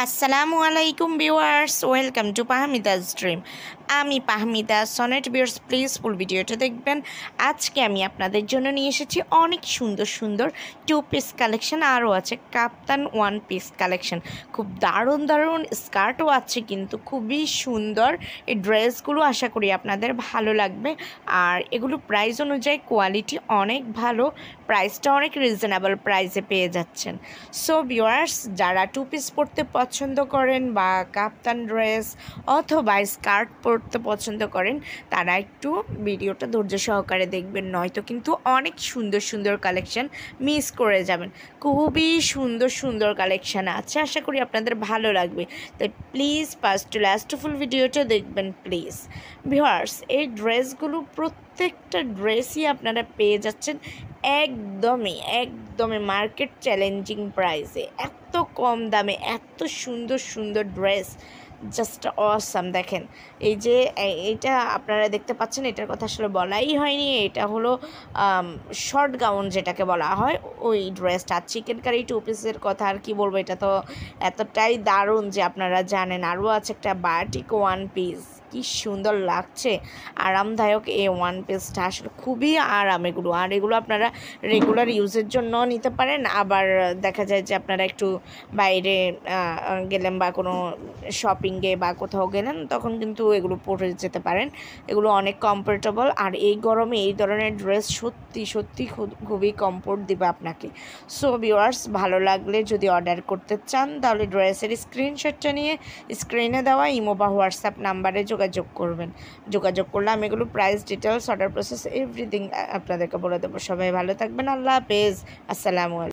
আসসালামু আলাইকুম viewers, welcome to পাহমিদাস dream. আমি পাহমিদা সনেট ভিউয়ার্স, প্লিজ ফুল ভিডিওটা দেখবেন। আজকে আমি আপনাদের জন্য নিয়ে এসেছি অনেক সুন্দর সুন্দর 2 পিস কালেকশন, আরও আছে কাপ্তান 1 পিস কালেকশন। খুব দারুণ দারুণ স্কার্টও আছে, কিন্তু খুবই সুন্দর এই ড্রেসগুলো। আশা করি আপনাদের ভালো লাগবে। আর এগুলো প্রাইস অনুযায়ী কোয়ালিটি অনেক ভালো, প্রাইসটা অনেক রিজনেবল প্রাইসে পেয়ে যাচ্ছেন। সো ভিউয়ার্স, যারা 2 পিস পরতে পছন্দ করেন বা কাপ্তান ড্রেস অথবা স্কার্ট পরতে পছন্দ করেন, তারা একটু ভিডিওটা ধৈর্য সহকারে দেখবেন, নয়তো কিন্তু অনেক সুন্দর সুন্দর কালেকশন মিস করে যাবেন। খুবই সুন্দর সুন্দর কালেকশান আছে, আশা করি আপনাদের ভালো লাগবে। তাই প্লিজ ফার্স্ট টু লাস্ট ফুল ভিডিওটা দেখবেন প্লিজ। ভিউয়ার্স, এই ড্রেসগুলো প্রত্যেকটা ড্রেসই আপনারা পেয়ে যাচ্ছেন একদমই মার্কেট চ্যালেঞ্জিং প্রাইসে, এত কম দামে এত সুন্দর সুন্দর ড্রেস, জাস্ট অসাম। দেখেন এই যে এইটা আপনারা দেখতে পাচ্ছেন, এটার কথা আসলে বলাই হয়নি। এটা হলো শর্ট গাউন যেটাকে বলা হয়, ওই ড্রেসটা। চিকেন কারি 2 পিসের কথা আর কি বলবো, এটা তো এতটাই দারুণ যে আপনারা জানেন। আরও আছে একটা বাটিক 1 পিস, কি সুন্দর লাগছে, আরামদায়ক। এই 1 পিসটা আসলে খুবই আরাম এগুলো। আর এগুলো আপনারা রেগুলার ইউজের জন্য নিতে পারেন, আবার দেখা যায় যে আপনারা একটু বাইরে গেলেন বা কোনো শপিংয়ে বা কোথাও গেলেন, তখন কিন্তু এগুলো পরে যেতে পারেন। এগুলো অনেক কমফোর্টেবল, আর এই গরমে এই ধরনের ড্রেস সত্যি সত্যি খুবই কমফোর্ট দিবে আপনাকে। সো ভিউয়ার্স, ভালো লাগলে যদি অর্ডার করতে চান, তাহলে ড্রেসের স্ক্রিনশটটা নিয়ে স্ক্রিনে দেওয়া ইমো বা হোয়াটসঅ্যাপ নাম্বারে যোগাযোগ করবেন। যোগাযোগ করলে আমি এগুলো price details, order process, everything আপনাদেরকে বলে দেবো। সবাই ভালো থাকবেন, আল্লাহ হাফেজ, আসসালামু আলাইকুম।